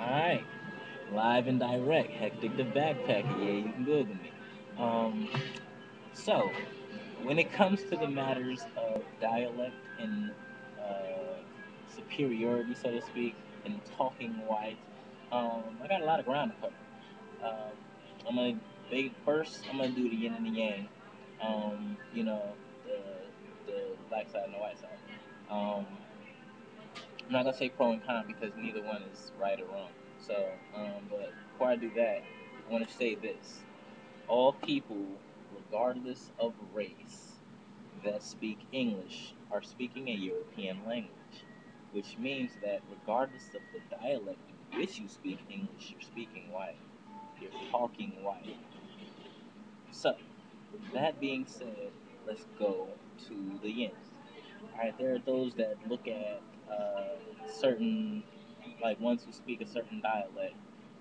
Alright, live and direct, hectic the backpacker. Yeah, you can Google me. Um, so, when it comes to the matters of dialect and superiority, so to speak, and talking white, I got a lot of ground to cover. Um, I'm gonna first. I'm gonna do the yin and the yang. You know, the black side and the white side. Um, I'm not gonna say pro and con because neither one is right or wrong. So, but before I do that, I want to say this: all people, regardless of race, that speak English are speaking a European language, which means that regardless of the dialect in which you speak English, you're speaking white. You're talking white. So, that being said, let's go to the yin. All right, there are those that look at certain, like ones who speak a certain dialect,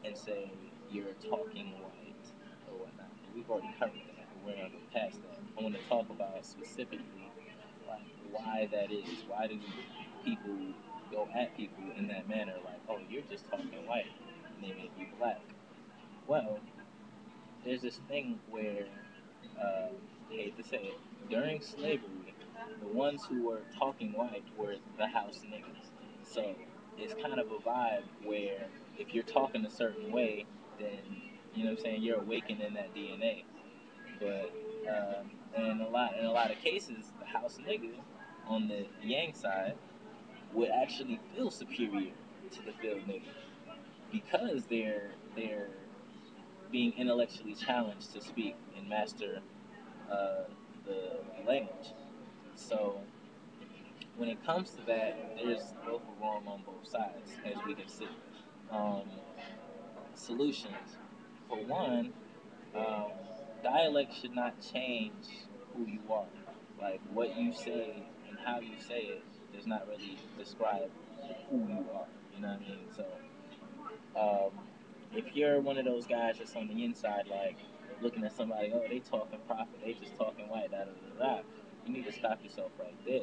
and say you're talking white or whatnot. But we've already covered that. We're gonna go past that. I want to talk about specifically like why that is. Why do people go at people in that manner? Like, oh, you're just talking white, and they make you black. Well, there's this thing where, I hate to say it, during slavery, the ones who were talking white were the house niggas. So it's kind of a vibe where if you're talking a certain way, then you know what I'm saying, you're awakening that DNA. But in a lot of cases, the house nigga on the yang side would actually feel superior to the field nigga because they're being intellectually challenged to speak and master uh, the language. So when it comes to that, there's both a wrong on both sides, as we can see. Um, Solutions. For one, um, dialect should not change who you are. Like what you say and how you say it does not really describe who you are. You know what I mean? So um, if you're one of those guys that's on the inside, like looking at somebody, oh, they talking profit, they just talking white, da da da da, you need to stop yourself right there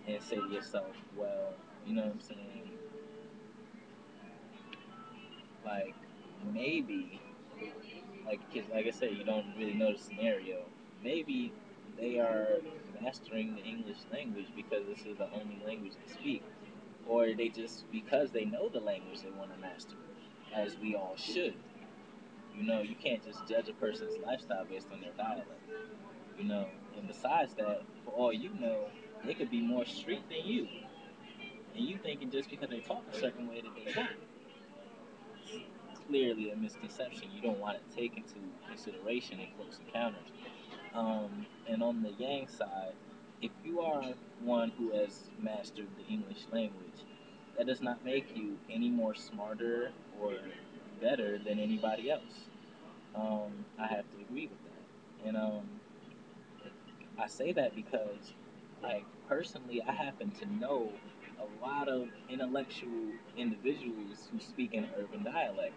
and say to yourself, well, you know what I'm saying? Like maybe, cause like I said, you don't really know the scenario. Maybe they are mastering the English language because this is the only language they speak, or they just because they know the language they want to master it, as we all should. You know, you can't just judge a person's lifestyle based on their dialect. You know, and besides that, for all you know, they could be more street than you, and you thinking just because they talk a certain way that they not. Clearly a misconception you don't want to take into consideration in close encounters. And on the Yang side, if you are one who has mastered the English language, that does not make you any more smarter or better than anybody else. I have to agree with that. And I say that because, like, personally, I happen to know a lot of intellectual individuals who speak in urban dialect.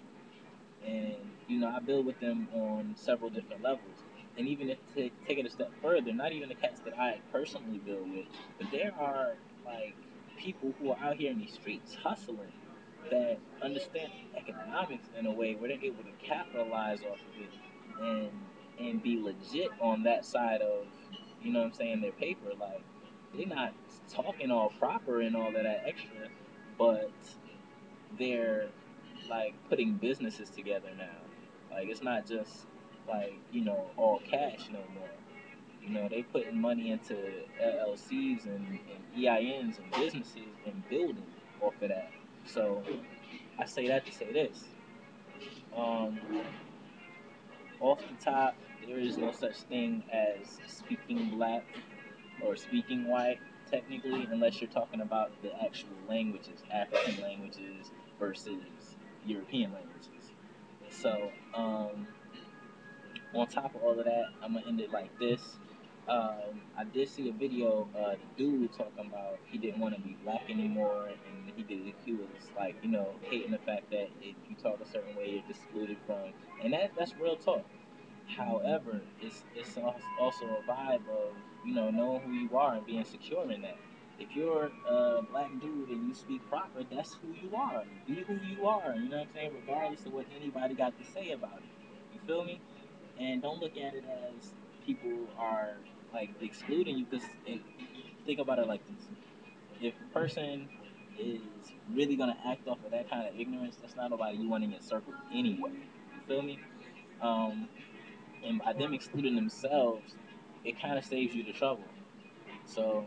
And, you know, I build with them on several different levels. And even if to take it a step further, not even the cats that I personally build with, but there are, like, people who are out here in these streets hustling that understand economics in a way where they're able to capitalize off of it and be legit on that side of, you know what I'm saying, their paper. Like they're not talking all proper and all of that extra, but they're like putting businesses together now. Like it's not just like, you know, all cash no more. You know, they putting money into LLCs and EINs and businesses and building off of that. So I say that to say this. Um, Off the top, there is no such thing as speaking black or speaking white, technically, unless you're talking about the actual languages, African languages versus European languages. So, on top of all of that, I'm gonna end it like this. I did see a video, the dude talking about he didn't want to be black anymore, and he was like, you know, hating the fact that if you talk a certain way, you're excluded from, and that's real talk. However, it's also a vibe of, you know, knowing who you are and being secure in that. If you're a black dude and you speak proper, that's who you are. Be who you are. You know what I'm saying? Regardless of what anybody got to say about it. You feel me? And don't look at it as people are like excluding you. Because think about it like this: if a person is really gonna act off of that kind of ignorance, that's not nobody you want in your circle anyway. You feel me? Um, and by them excluding themselves, it kind of saves you the trouble. So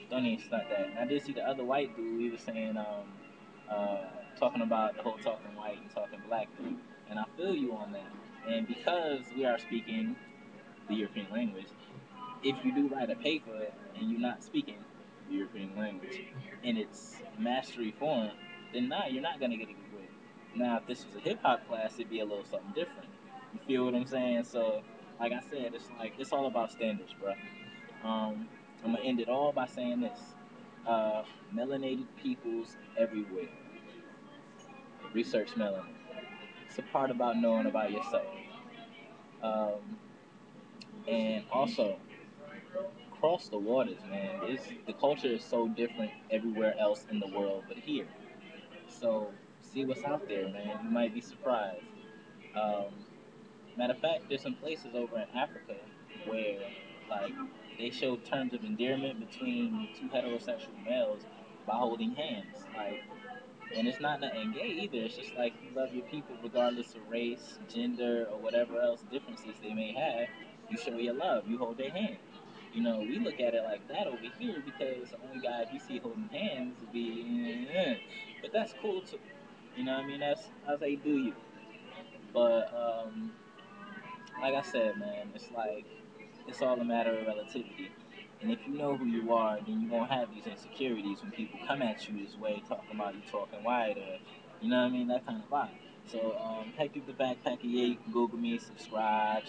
don't even start that. And I did see the other white dude. He was saying, uh, talking about the whole talking white and talking black thing, and I feel you on that. And because we are speaking the European language, if you do write a paper and you're not speaking the European language in its mastery form, then nah, you're not gonna get a good grade. Now, if this was a hip hop class, it'd be a little something different. You feel what I'm saying? So, like I said, it's like it's all about standards, bro. Um, I'm gonna end it all by saying this: uh, melanated peoples everywhere. Research melanin. It's a part about knowing about yourself. Um, and also, cross the waters, man. The culture is so different everywhere else in the world, but here. So see what's out there, man. You might be surprised. Um, Matter of fact, there's some places over in Africa where, like, they show terms of endearment between two heterosexual males by holding hands. Like, and it's not nothing gay either. It's just like you love your people regardless of race, gender, or whatever else differences they may have. You show your love. You hold their hand. You know, we look at it like that over here because the only guys we see holding hands would be, but that's cool too. You know what I mean? That's how you do you. But like I said, man, it's like it's all a matter of relativity. And if you know who you are, then you won't have these insecurities when people come at you this way, talking about you talking white or, you know what I mean, that kind of vibe. So, Hectic the Backpacker, yeah, you can Google me, subscribe.